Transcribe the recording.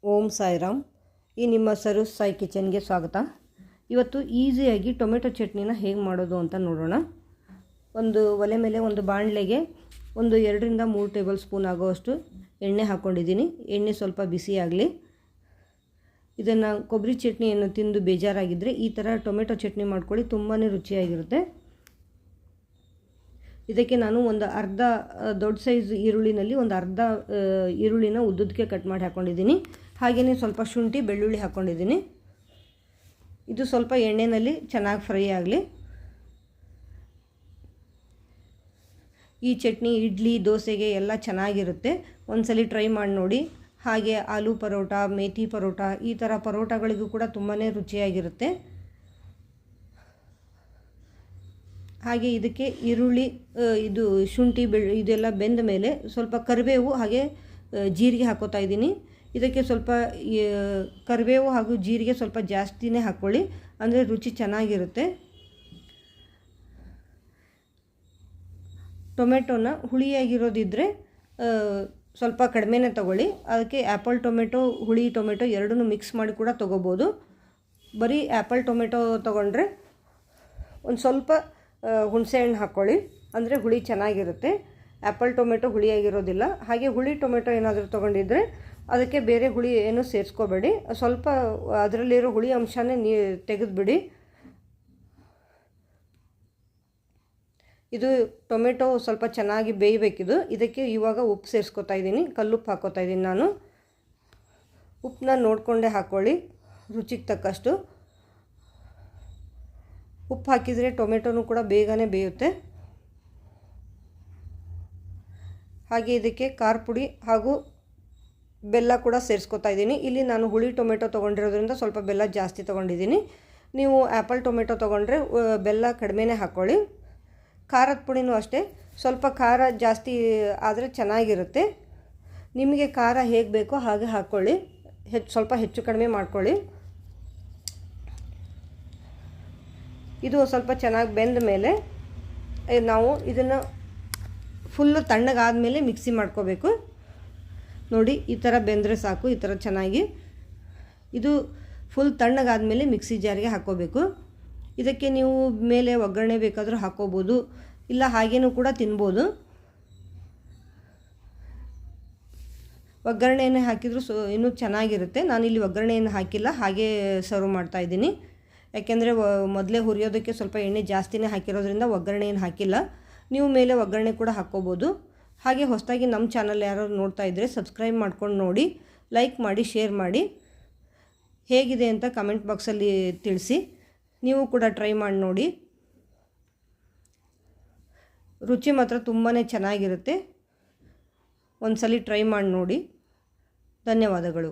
ಓಂ ಸಾಯಿರಾಮ್. ಈ ನಿಮ್ಮ ಸರೂಸ್ ಸಾಯಿ ಕಿಚನ್ಗೆ ಸ್ವಾಗತ. ಇವತ್ತು ಈಸಿಯಾಗಿ ಟೊಮೆಟೊ ಚಟ್ನಿನ ಹೇಗೆ ಮಾಡೋದು ಅಂತ ನೋಡೋಣ. ಒಂದು ಒಲೆ ಮೇಲೆ ಒಂದು ಬಾಣಲೆಗೆ ಒಂದು 2ರಿಂದ 3 ಟೇಬಲ್ ಸ್ಪೂನ್ ಆಗೋಷ್ಟು ಎಣ್ಣೆ ಹಾಕ್ಕೊಂಡಿದ್ದೀನಿ. ಎಣ್ಣೆ ಸ್ವಲ್ಪ ಬಿಸಿ ಆಗಲಿ. ಇದನ್ನು ಕೊಬ್ಬರಿ ಚಟ್ನಿಯನ್ನು ತಿಂದು ಬೇಜಾರಾಗಿದ್ದರೆ ಈ ಥರ ಟೊಮೆಟೊ ಚಟ್ನಿ ಮಾಡ್ಕೊಳ್ಳಿ, ತುಂಬಾ ರುಚಿಯಾಗಿರುತ್ತೆ. ಇದಕ್ಕೆ ನಾನು ಒಂದು ಅರ್ಧ ದೊಡ್ಡ ಸೈಜ್ ಈರುಳ್ಳಿನಲ್ಲಿ ಒಂದು ಅರ್ಧ ಈರುಳ್ಳಿನ ಉದ್ದುದಕ್ಕೆ ಕಟ್ ಮಾಡಿ ಹಾಕ್ಕೊಂಡಿದ್ದೀನಿ. ಹಾಗೆಯೇ ಸ್ವಲ್ಪ ಶುಂಠಿ ಬೆಳ್ಳುಳ್ಳಿ ಹಾಕ್ಕೊಂಡಿದ್ದೀನಿ. ಇದು ಸ್ವಲ್ಪ ಎಣ್ಣೆಯಲ್ಲಿ ಚೆನ್ನಾಗಿ ಫ್ರೈ ಆಗಲಿ. ಈ ಚಟ್ನಿ ಇಡ್ಲಿ ದೋಸೆಗೆ ಎಲ್ಲ ಚೆನ್ನಾಗಿರುತ್ತೆ. ಒಂದ್ಸಲಿ ಟ್ರೈ ಮಾಡಿ ನೋಡಿ. ಹಾಗೆ ಆಲೂ ಪರೋಟ, ಮೇಥಿ ಪರೋಟ, ಈ ಥರ ಪರೋಟಗಳಿಗೂ ಕೂಡ ತುಂಬಾ ರುಚಿಯಾಗಿರುತ್ತೆ. ಹಾಗೆ ಇದಕ್ಕೆ ಈರುಳ್ಳಿ, ಇದು ಶುಂಠಿ ಇದೆಲ್ಲ ಬೆಂದ ಮೇಲೆ ಸ್ವಲ್ಪ ಕರಿಬೇವು ಹಾಗೆ ಜೀರಿಗೆ ಹಾಕೋತಾ ಇದ್ದೀನಿ. ಇದಕ್ಕೆ ಸ್ವಲ್ಪ ಕರಿಬೇವು ಹಾಗೂ ಜೀರಿಗೆ ಸ್ವಲ್ಪ ಜಾಸ್ತಿನೇ ಹಾಕ್ಕೊಳ್ಳಿ, ಅಂದರೆ ರುಚಿ ಚೆನ್ನಾಗಿರುತ್ತೆ. ಟೊಮೆಟೊನ ಹುಳಿಯಾಗಿರೋದಿದ್ದರೆ ಸ್ವಲ್ಪ ಕಡಿಮೆನೇ ತೊಗೊಳ್ಳಿ. ಅದಕ್ಕೆ ಆ್ಯಪಲ್ ಟೊಮೆಟೊ, ಹುಳಿ ಟೊಮೆಟೊ ಎರಡನ್ನೂ ಮಿಕ್ಸ್ ಮಾಡಿ ಕೂಡ ತೊಗೋಬೋದು. ಬರೀ ಆ್ಯಪಲ್ ಟೊಮೆಟೊ ತೊಗೊಂಡ್ರೆ ಒಂದು ಸ್ವಲ್ಪ ಹುಣಸೆಹಣ್ಣು ಹಾಕ್ಕೊಳ್ಳಿ, ಅಂದರೆ ಹುಳಿ ಚೆನ್ನಾಗಿರುತ್ತೆ. ಆ್ಯಪಲ್ ಟೊಮೆಟೊ ಹುಳಿಯಾಗಿರೋದಿಲ್ಲ. ಹಾಗೆ ಹುಳಿ ಟೊಮೆಟೊ ಏನಾದರೂ ತೊಗೊಂಡಿದ್ರೆ ಅದಕ್ಕೆ ಬೇರೆ ಹುಳಿ ಏನೂ ಸೇರಿಸ್ಕೋಬೇಡಿ. ಸ್ವಲ್ಪ ಅದರಲ್ಲಿರೋ ಹುಳಿ ಅಂಶನೇ ತೆಗೆದುಬಿಡಿ. ಇದು ಟೊಮೆಟೊ ಸ್ವಲ್ಪ ಚೆನ್ನಾಗಿ ಬೇಯಬೇಕಿದು. ಇದಕ್ಕೆ ಇವಾಗ ಉಪ್ಪು ಸೇರಿಸ್ಕೊತಾ ಇದ್ದೀನಿ, ಕಲ್ಲುಪ್ಪು ಹಾಕ್ಕೋತಾ ಇದ್ದೀನಿ ನಾನು. ಉಪ್ಪನ್ನ ನೋಡಿಕೊಂಡೇ ಹಾಕ್ಕೊಳ್ಳಿ, ರುಚಿಗೆ ತಕ್ಕಷ್ಟು. ಉಪ್ಪು ಹಾಕಿದರೆ ಟೊಮೆಟೊನೂ ಕೂಡ ಬೇಗನೆ ಬೇಯುತ್ತೆ. ಹಾಗೆ ಇದಕ್ಕೆ ಖಾರ ಪುಡಿ ಹಾಗೂ ಬೆಲ್ಲ ಕೂಡ ಸೇರಿಸ್ಕೊತಾ ಇದ್ದೀನಿ. ಇಲ್ಲಿ ನಾನು ಹುಳಿ ಟೊಮೆಟೊ ತೊಗೊಂಡಿರೋದ್ರಿಂದ ಸ್ವಲ್ಪ ಬೆಲ್ಲ ಜಾಸ್ತಿ ತೊಗೊಂಡಿದ್ದೀನಿ. ನೀವು ಆ್ಯಪಲ್ ಟೊಮೆಟೊ ತೊಗೊಂಡ್ರೆ ಬೆಲ್ಲ ಕಡಿಮೆನೇ ಹಾಕ್ಕೊಳ್ಳಿ. ಖಾರದ ಪುಡಿನೂ ಅಷ್ಟೇ, ಸ್ವಲ್ಪ ಖಾರ ಜಾಸ್ತಿ ಆದರೆ ಚೆನ್ನಾಗಿರುತ್ತೆ. ನಿಮಗೆ ಖಾರ ಹೇಗೆ ಬೇಕೋ ಹಾಗೆ ಹಾಕ್ಕೊಳ್ಳಿ, ಸ್ವಲ್ಪ ಹೆಚ್ಚು ಕಡಿಮೆ ಮಾಡ್ಕೊಳ್ಳಿ. ಇದು ಸ್ವಲ್ಪ ಚೆನ್ನಾಗಿ ಬೆಂದ ಮೇಲೆ ನಾವು ಇದನ್ನು ಫುಲ್ಲು ತಣ್ಣಗಾದ ಮೇಲೆ ಮಿಕ್ಸಿ ಮಾಡ್ಕೋಬೇಕು. ನೋಡಿ, ಈ ಥರ ಬೆಂದರೆ ಸಾಕು. ಈ ಥರ ಚೆನ್ನಾಗಿ ಇದು ಫುಲ್ ತಣ್ಣಗಾದ ಮೇಲೆ ಮಿಕ್ಸಿ ಜಾರಿಗೆ ಹಾಕ್ಕೋಬೇಕು. ಇದಕ್ಕೆ ನೀವು ಮೇಲೆ ಒಗ್ಗರಣೆ ಬೇಕಾದರೂ ಹಾಕ್ಕೋಬೋದು, ಇಲ್ಲ ಹಾಗೇನೂ ಕೂಡ ತಿನ್ಬೋದು. ಒಗ್ಗರಣೆಯನ್ನು ಹಾಕಿದರೂ ಇನ್ನೂ ಚೆನ್ನಾಗಿರುತ್ತೆ. ನಾನಿಲ್ಲಿ ಒಗ್ಗರಣೆಯನ್ನು ಹಾಕಿಲ್ಲ, ಹಾಗೇ ಸರ್ವ್ ಮಾಡ್ತಾಯಿದ್ದೀನಿ. ಯಾಕೆಂದರೆ ಮೊದಲೇ ಹುರಿಯೋದಕ್ಕೆ ಸ್ವಲ್ಪ ಎಣ್ಣೆ ಜಾಸ್ತಿನೇ ಹಾಕಿರೋದ್ರಿಂದ ಒಗ್ಗರಣೆ ಏನು ಹಾಕಿಲ್ಲ. ನೀವು ಮೇಲೆ ಒಗ್ಗರಣೆ ಕೂಡ ಹಾಕ್ಕೋಬೋದು. ಹಾಗೆ ಹೊಸದಾಗಿ ನಮ್ಮ ಚಾನಲ್ ಯಾರು ನೋಡ್ತಾ ಇದ್ದರೆ ಸಬ್ಸ್ಕ್ರೈಬ್ ಮಾಡ್ಕೊಂಡು ನೋಡಿ, ಲೈಕ್ ಮಾಡಿ, ಶೇರ್ ಮಾಡಿ. ಹೇಗಿದೆ ಅಂತ ಕಮೆಂಟ್ ಬಾಕ್ಸಲ್ಲಿ ತಿಳಿಸಿ. ನೀವು ಕೂಡ ಟ್ರೈ ಮಾಡಿ ನೋಡಿ. ರುಚಿ ಮಾತ್ರ ತುಂಬಾ ಚೆನ್ನಾಗಿರುತ್ತೆ. ಒಂದ್ಸಲಿ ಟ್ರೈ ಮಾಡಿ ನೋಡಿ. ಧನ್ಯವಾದಗಳು.